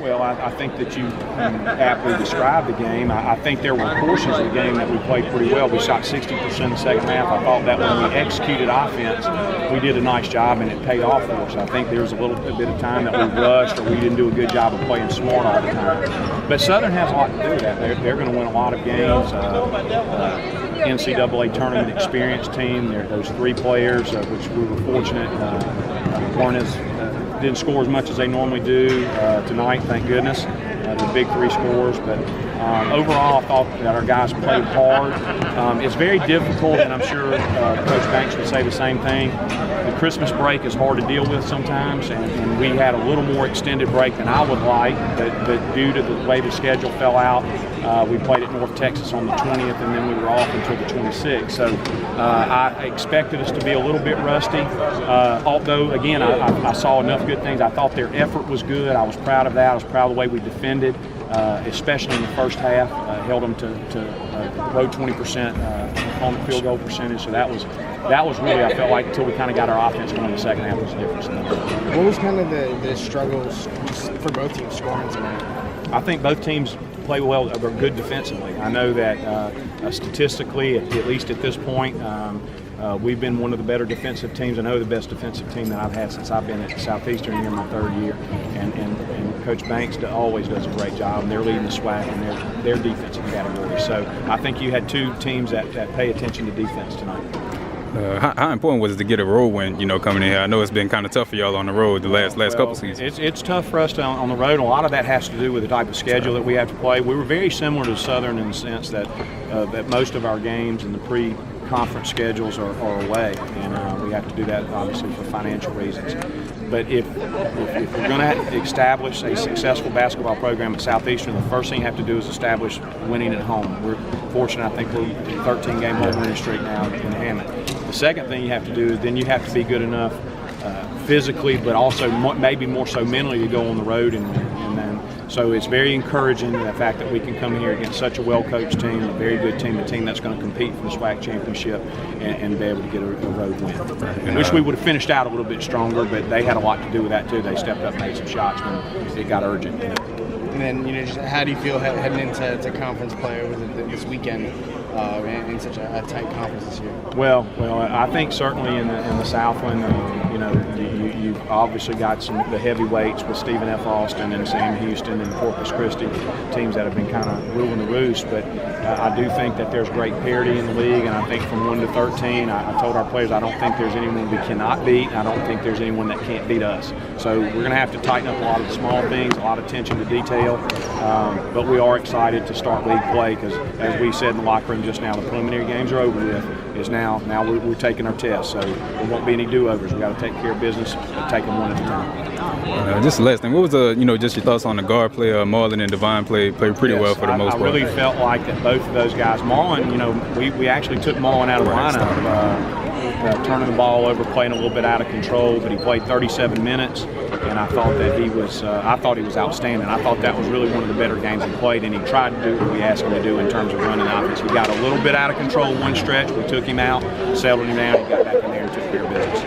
Well, I think that you aptly described the game. I think there were portions of the game that we played pretty well. We shot 60% in the second half. I thought that when we executed offense, we did a nice job and it paid off for us. I think there was a bit of time that we rushed or we didn't do a good job of playing smart all the time. But Southern has a lot to do with that. They're going to win a lot of games. NCAA tournament experienced team. Those 3 players, which we were fortunate, didn't score as much as they normally do tonight, thank goodness. The big 3 scores, but overall I thought that our guys played hard. It's very difficult, and I'm sure Coach Banks would say the same thing. The Christmas break is hard to deal with sometimes, and we had a little more extended break than I would like, but due to the way the schedule fell out, we played at North Texas on the 20th, and then we were off until the 26th. So I expected us to be a little bit rusty, although, again, I saw enough good things. I thought their effort was good. I was proud of that. I was proud of the way we defended, especially in the first half. Held them to low 20% on the field goal percentage. So that was really, I felt like, until we kind of got our offense going in the second half, was the difference. What was kind of the struggles for both teams scoring tonight? I think both teams play well, are good defensively. I know that statistically, at least at this point, we've been one of the better defensive teams. I know the best defensive team that I've had since I've been at Southeastern here in my 3rd year. And Coach Banks always does a great job, and they're leading the SWAC in their defensive category. So I think you had 2 teams that pay attention to defense tonight. How important was it to get a road win, coming in here? I know it's been kind of tough for y'all on the road the last couple seasons. It's tough for us on the road. A lot of that has to do with the type of schedule that we have to play. We were very similar to Southern in the sense that most of our games in the pre-conference schedules are away, and we have to do that obviously for financial reasons. But if we're going to establish a successful basketball program at Southeastern, the first thing you have to do is establish winning at home. We're fortunate. I think we're 13-game home winning streak now in Hammond. The second thing you have to do is then you have to be good enough physically, but also maybe more so mentally to go on the road and then. So it's very encouraging the fact that we can come here against such a well-coached team, a very good team, a team that's going to compete for the SWAC championship and be able to get a road win. I wish we would have finished out a little bit stronger, but they had a lot to do with that too. They stepped up and made some shots when it got urgent. And then, just how do you feel heading into conference play over this weekend in such a tight conference this year? Well, I think certainly in the Southland, you've obviously got the heavyweights with Stephen F. Austin and Sam Houston and Corpus Christi, teams that have been kind of ruling the roost. But I do think that there's great parity in the league, and I think from 1 to 13, I told our players I don't think there's anyone we cannot beat. I don't think there's anyone that can't beat us. So we're going to have to tighten up a lot of the small things, a lot of attention to detail. But we are excited to start league play because, as we said in the locker room just now, the preliminary games are over with. Now we're taking our tests, so there won't be any do-overs. We've got to take care of business, take them one at a time. Just the last thing, what was just your thoughts on the guard play? Marlon and Devine played pretty well for the most part. I really felt like that both of those guys. Marlon, we actually took Marlon out of the lineup, turning the ball over, playing a little bit out of control, but he played 37 minutes, and I thought that he was outstanding. I thought that was really one of the better games he played, and he tried to do what we asked him to do in terms of running offense. He got a little bit out of control one stretch. We took him out, settled him down, he got back in there and took care of business.